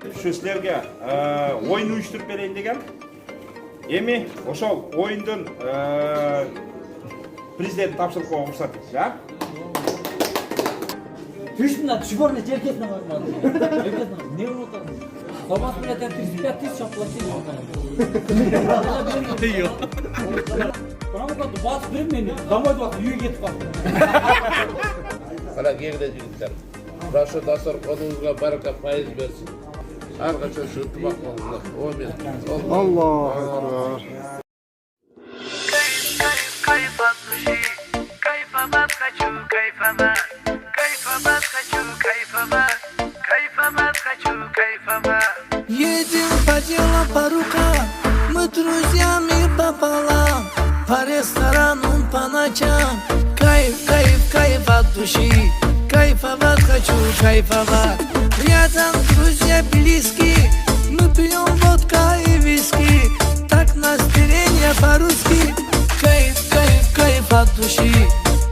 Şu sizlerge oyun uyuşturup bereyim деген. Эми ошол oyundun президент тапшырып уруксат этти, а? Тышында чебурный жеркесіне бармады. Не болған? Томас билетен 35 тысяч платили. Промокод бас беріп мені домой деп үйге кетіп қалдым. Ана келді жігіттер. Прошу дастар қолыңызға барака пайыз берсін. Әрқашан шүртіп ақмалыңыздар. Омен. Аллах акбар. Кайфа души, кайфовать хочу, кайфовать. Кайфовать хочу, кайфовать. Кайфовать хочу, кайфовать. Едем по делам, по рукам. Мы друзьями пополам. По ресторанам, по ночам. Кайф, кайф, кайф от души. Кайфовать хочу, кайфовать. Рядом друзья близкие. Мы пьем водка и виски. Так настроение по-русски. Кайф, кайф, кайф от души.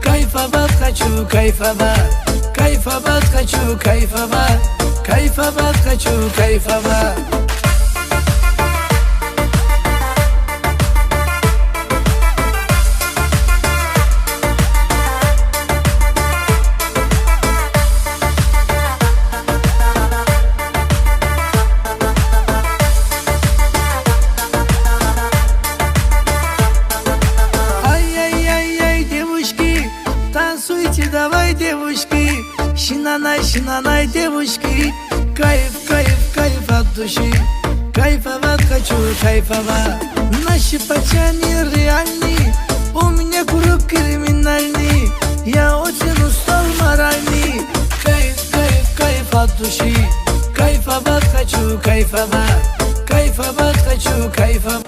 Кайфовать хочу, кайфовать. Кайфовать хочу, кайфовать. Кайфовать хочу, кайфовать. Давай, девушки, шинанай, девушки. Кайф, кайф, кайф от души. Кайфовать хочу, кайфовать. Наши пацаны реальные. У меня круг криминальный. Я очень устал моральный. Кайф, кайф, кайф от души. Кайфовать хочу, кайфовать. Кайфовать хочу, кайфовать.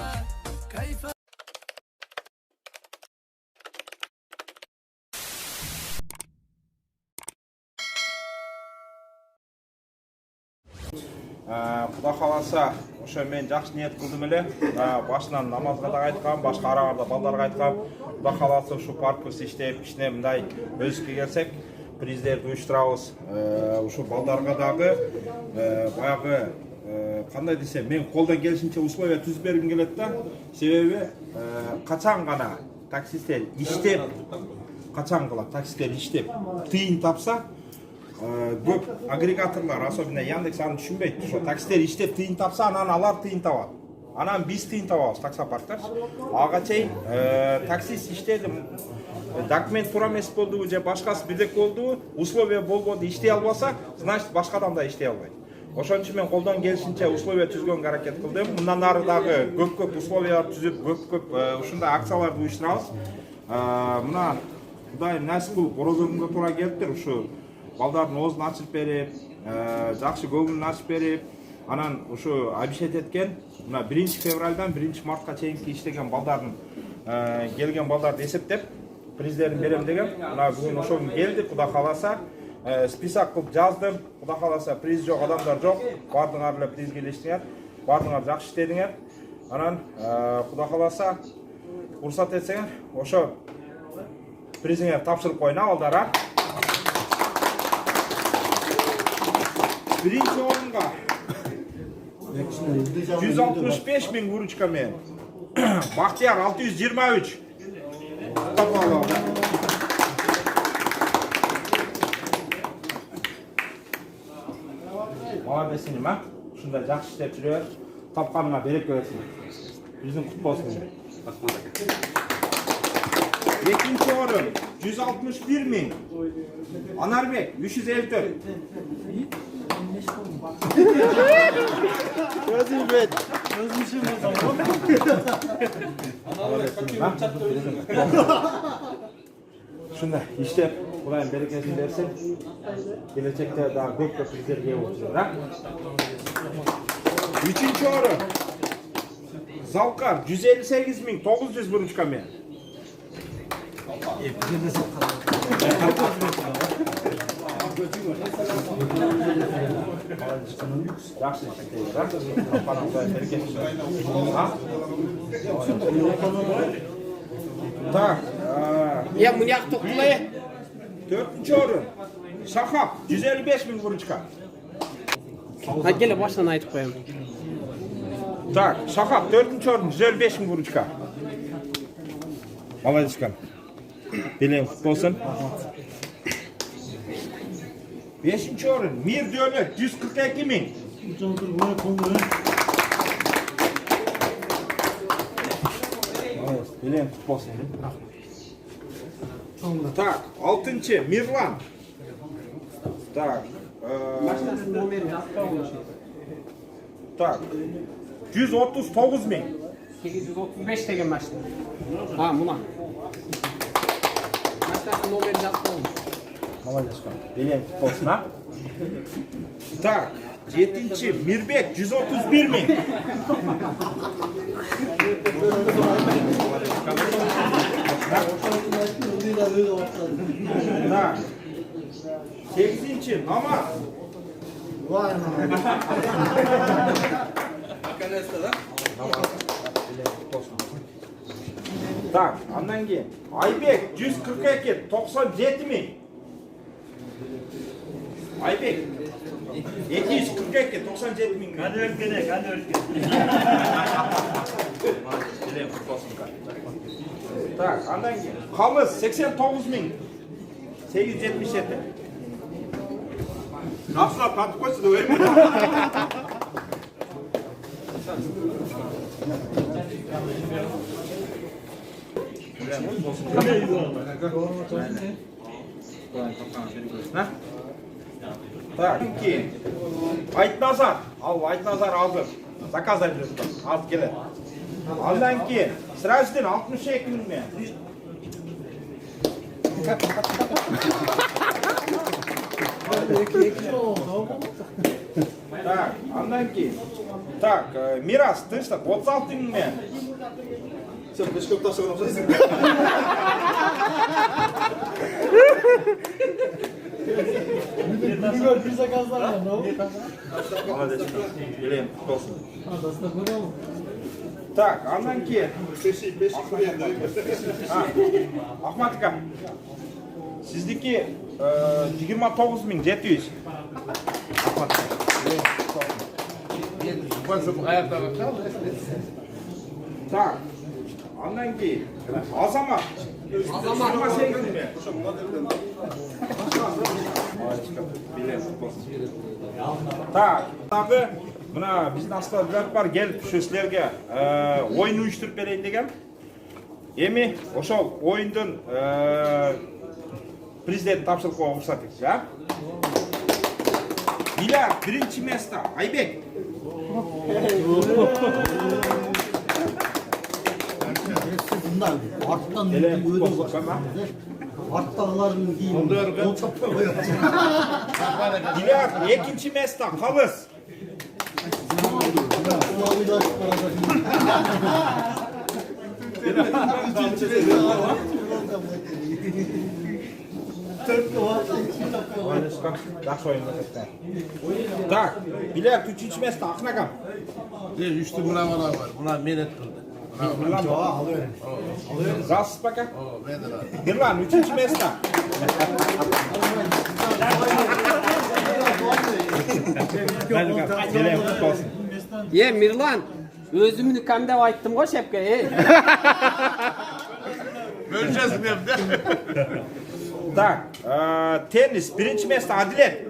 Құда қаласа, ошо мен жақсы ниет кылдым эле. Башынан намазга да айткам, башка араларда балдарга айткам. Құда қаласа ушу паркыбыз иштеп, кичине мындай өзүбүзгө келсек, приздерди уюштурабыз. Ушу балдарга дагы баягы кандай десем, мен колдон келишинче условия түзүп бергим келет да. Себеби качан гана таксисттер иштеп, качан кылат таксисттер иштеп, тыйын тапса, көп агрегаторлар, особенно Яндекс аны түшүнбөйт. Ошо таксистер иштеп тыйын тапса, анан алар тыйын табат. Анан биз тыйын табабыз, таксопарктар. Ага чейин таксист иштеди, документ туура эмес болдубу же башкасы бирдек болдубу, условия болбоду, иштей албаса, значит башка адам да иштей албайт. Ошон үчүн мен колдон келишинче условия түзгөнгө аракет кылдым. Мындан ары дагы көп условиялар түзүп, көп ушундай акцияларды уюштурабыз. Мына Кудайым насип кылып орозогумга туура келиптир, ушу балдардын оозун ачып берип, жакшы көңүлүн ачып берип, анан ушу обещать эткен, мына 1 февралдан 1 мартка чейинки иштеген балдардын келген балдарды эсептеп, приздерин берем деген. Мына бүгүн ошол келди, Куда кааласа, список кылып жаздым. Куда кааласа приз жок, адамдар жок. Бардыңар эле призге илештиңер, бардыңар жакшы иштедиңер. Анан Куда кааласа, уруксат этсеңер, ошо призиңер тапшырып коеюн, балдар, а? Birinci orunga 165 bin vuruşka men. Bahtiyar 623. Tapala. Молодецсиң, ма? Ушундай жакшы иштеп жүрөөр. Тапканыңа берек берсин. Биздин кут болсун. Экинчи орун 161 bin. Anarbek 354. Özülbet. Şunda işte Kudayım bereketini versin. Gelecekte daha çok prizlerge olacak. Üçüncü oru. Zalkar 158.900 vuruşka men. Yaxshi ishlaydilar. Qanaqadir berketishlar. Так. Я мыняк тоқлай. 4-cü orun. Şahap 155 bin vuruşka. Hadi gel baştan aytıp koyalım. Так, Шахап 4-нче орын 155 мың выручка. Молодечкам. Белең құтты болсын. 5-нче орын Мир Дөлөт 142 мың. Белең құтты болсын. Так, 6-нче Мирлан. Так, так, 139 мың. 835 деген машина. Ha buna. Машинасының номерін жазып қойыңыз. Молодечкам. Белең құтты болсын, а? Так, 7-нче Мирбек 131 мың. Так, 8-нче Намаз. Так, андан кейін Айбек 142 97 мың. Айбек 242 97 мың. Қаны өркене. Так, андан кейін Қамыз 89 мың. 877. Жақсылап қатып қойсын өй. Так, кейін Айтназар. Ал, Айтназар алды. Заказ айтып алып келеді. Андан кейін Сіражден 62 мың мен. Так, андан кейін. Так, Мирас, тыныштық, 36 мың мен. Sen beş köpten sonra yapsaysın. Bir zakazlar var. Ne oldu? Молодец. Белең құтты болсын. Так, андан кейін Ахматка. Сіздікі 29 мың 700. Ахматка. Так, андан кейін Азамат 28 мың мен. Так, abi mına bizden aslarlar var gelip şu sizlerge oyun uyuşturup bereyim degen. Emi oşol oyundan prezident tapşırık oğursak ya. Biler birinci mesle Aybek. Bunlar arttan ödü başlar. Arttanların giyin. O çapta koyuyor. Biler ikinci mesle Kavız. Так, Biler üçüncü mesle Aknagam. Üçtü buna var. Buna menet kıldı. Rahatsız bakın. Ben de var. Birlan üçüncü mesle. Bilen kutlu olsun. Ye Mirlan, özümünü kamda ayttım koş hep ey. Böleceğiz mi hem de? Так, tenis birinci mesle Adilet.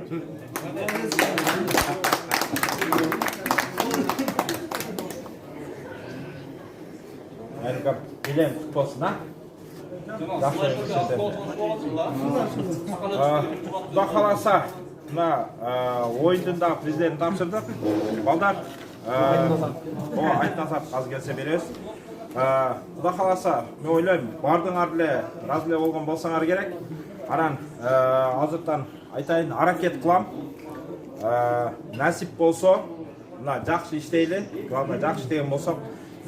Bilen kutlu olsun ha. Құда қаласа, мына ойындың да президент тапсырдық. Балдар, Айтназар қазір келсе бересіз. Құда қаласа, мен ойлаймын, бардыңар біле, разыле болған болсаңар керек. Аран, азырттан айтайын, аракет қылам. Нәсіп болса, мына жақсы іштейлі, главное жақсы деген болса,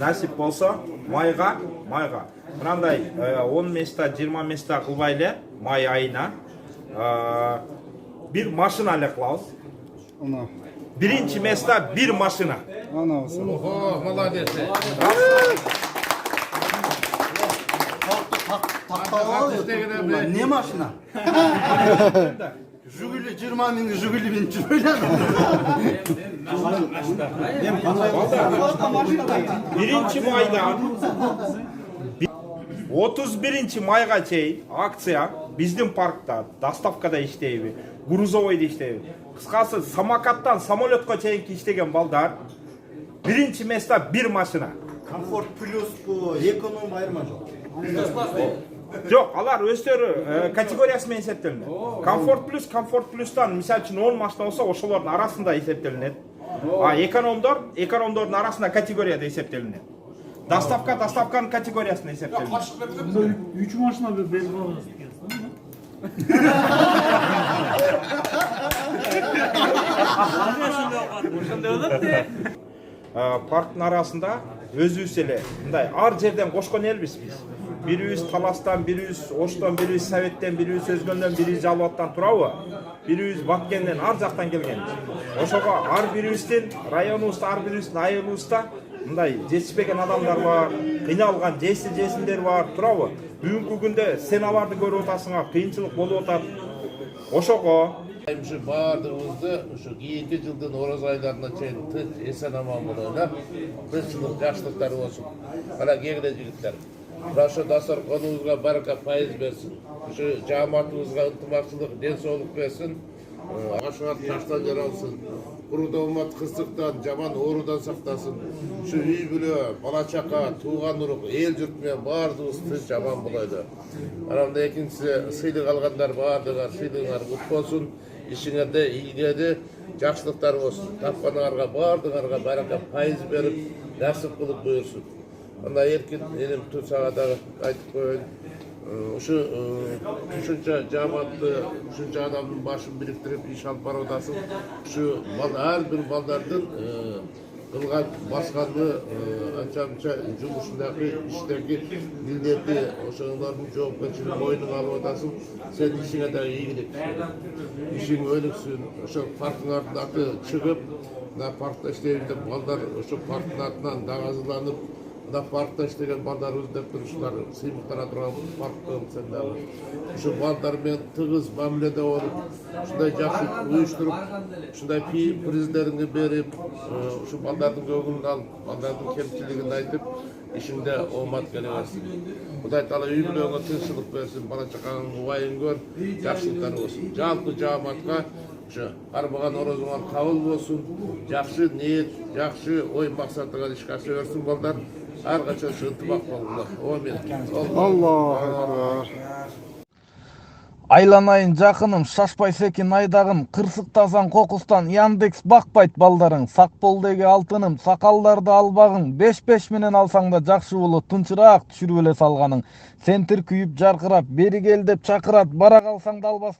нәсіп болса, майға. Мынандай 10 места, 20 места қылбайлы, май айына. Bir машина әлі қылауыз. Birinci места bir машина. Oho, молодец. Ne maşına? Жигули 20 миңге Жигули менен жүрбөйлү. Birinci майдан 31 майга чейин акция биздин паркта доставкада иштейби, грузовойдо иштейби. Кыскасы самокаттан самолетко чейинки иштеген балдар биринчи места бир машина. Комфорт плюс эконом айырма жок. Жоқ, алар өздері категориясымен есептелінеді. Комфорт плюстан, мисал үшін 10 машина болса, ошолордун арасында есептелінеді. Экономдордун арасында категорияда есептелінеді. Доставканын категориясында есептелінеді. 3 машина без баланс. Парктын арасында өзүбүз эле мындай ар жерден кошкон элбиз биз. Бирибиз Таластан, бирибиз Оштон, бирибиз Советтен, бирибиз Өзгөндөн, бирибиз Жалбаттан турабы? Бирибиз Баткенден, ар жактан келгенбиз. Ошого ар бирибиздин районубузда, ар бирибиздин айылыбызда мындай жетишпеген адамдар бар, кыйналган жесиндер бар, турабы? Бүгүнкү күндө сен аларды көрүп атасыңар, кыйынчылык болуп атат. Ошого Şu bardığımızda şu 2 yıldan Oruz aylarına çeyin tınç esen aman buluyla tınçılık yaşlıkları olsun. Hala gelecekler. Şu dasar konumuzga baraka faiz versin. Şu cemaatımızga ıntımakçılık, densoğluk versin. Aşağıt taştan yaralsın. Kuruda olmat kısıktan, caman orudan saktasın. Şu üy bile, bala çaka, tuğan uruk, el jürtmeyen bardığımız tınç aman bulayla. Aramda ikincisi sıylık alganlar bardığlar, sıylığınlar mutlu olsun. İşinizde, ilgide жақсылықтар olsun. Tapkanlarga, bardığlarga baraka faiz verip, nasip kılıp buyursun. Onda erkin elim tutsağa da aytıp koyun. Şunca cemaatlı, şunca adamın başını biriktirip iş alıp barodasın. Şu her bir baldardan kılgan başkanlığı ança cumhurundaki işteki milleti oşanların cevapçılığı boynuna alıp sen işine de iyi gidip işin ölüksün, şu parkın ardında çıkıp parkta işleyip ballar şu parkın ardından dağazılanıp da parkta işleyen ballar özdep duruşlar, sıyımıktara duran parkta sende var. Şu ballarмен tığız mamlede olup, şunday жақсы uyuşturup, şunday prizlerini berip, şu balların göğününü alıp, balların kemçiliğini aytıp, işinde olmat geleversin. Kuday tala üyümlüğüne tınçılık versin, bana çakanın uvayın gör, жақсылықтар olsun. Жалпы жамаатка, şu armağan orozundan kabul olsun, жақсы niyet, жақсы oy maksatına işe aşıversin ballar. Arkadaşlar şu ıntыбак болыңlar. Amin. Allahu Ekber. Айланайын жакыным, шашпай секин айдагым, кырсыктасан кокустан Яндекс бакпайт балдарың, сак бол деги алтыным, сакалдарды албагың, 5 менен алсаң да жакшы болот, тынчыраак түшүрүп эле салганың. Сентир күйүп жаркырап, бери кел деп чакырат, бара калсаң да албас.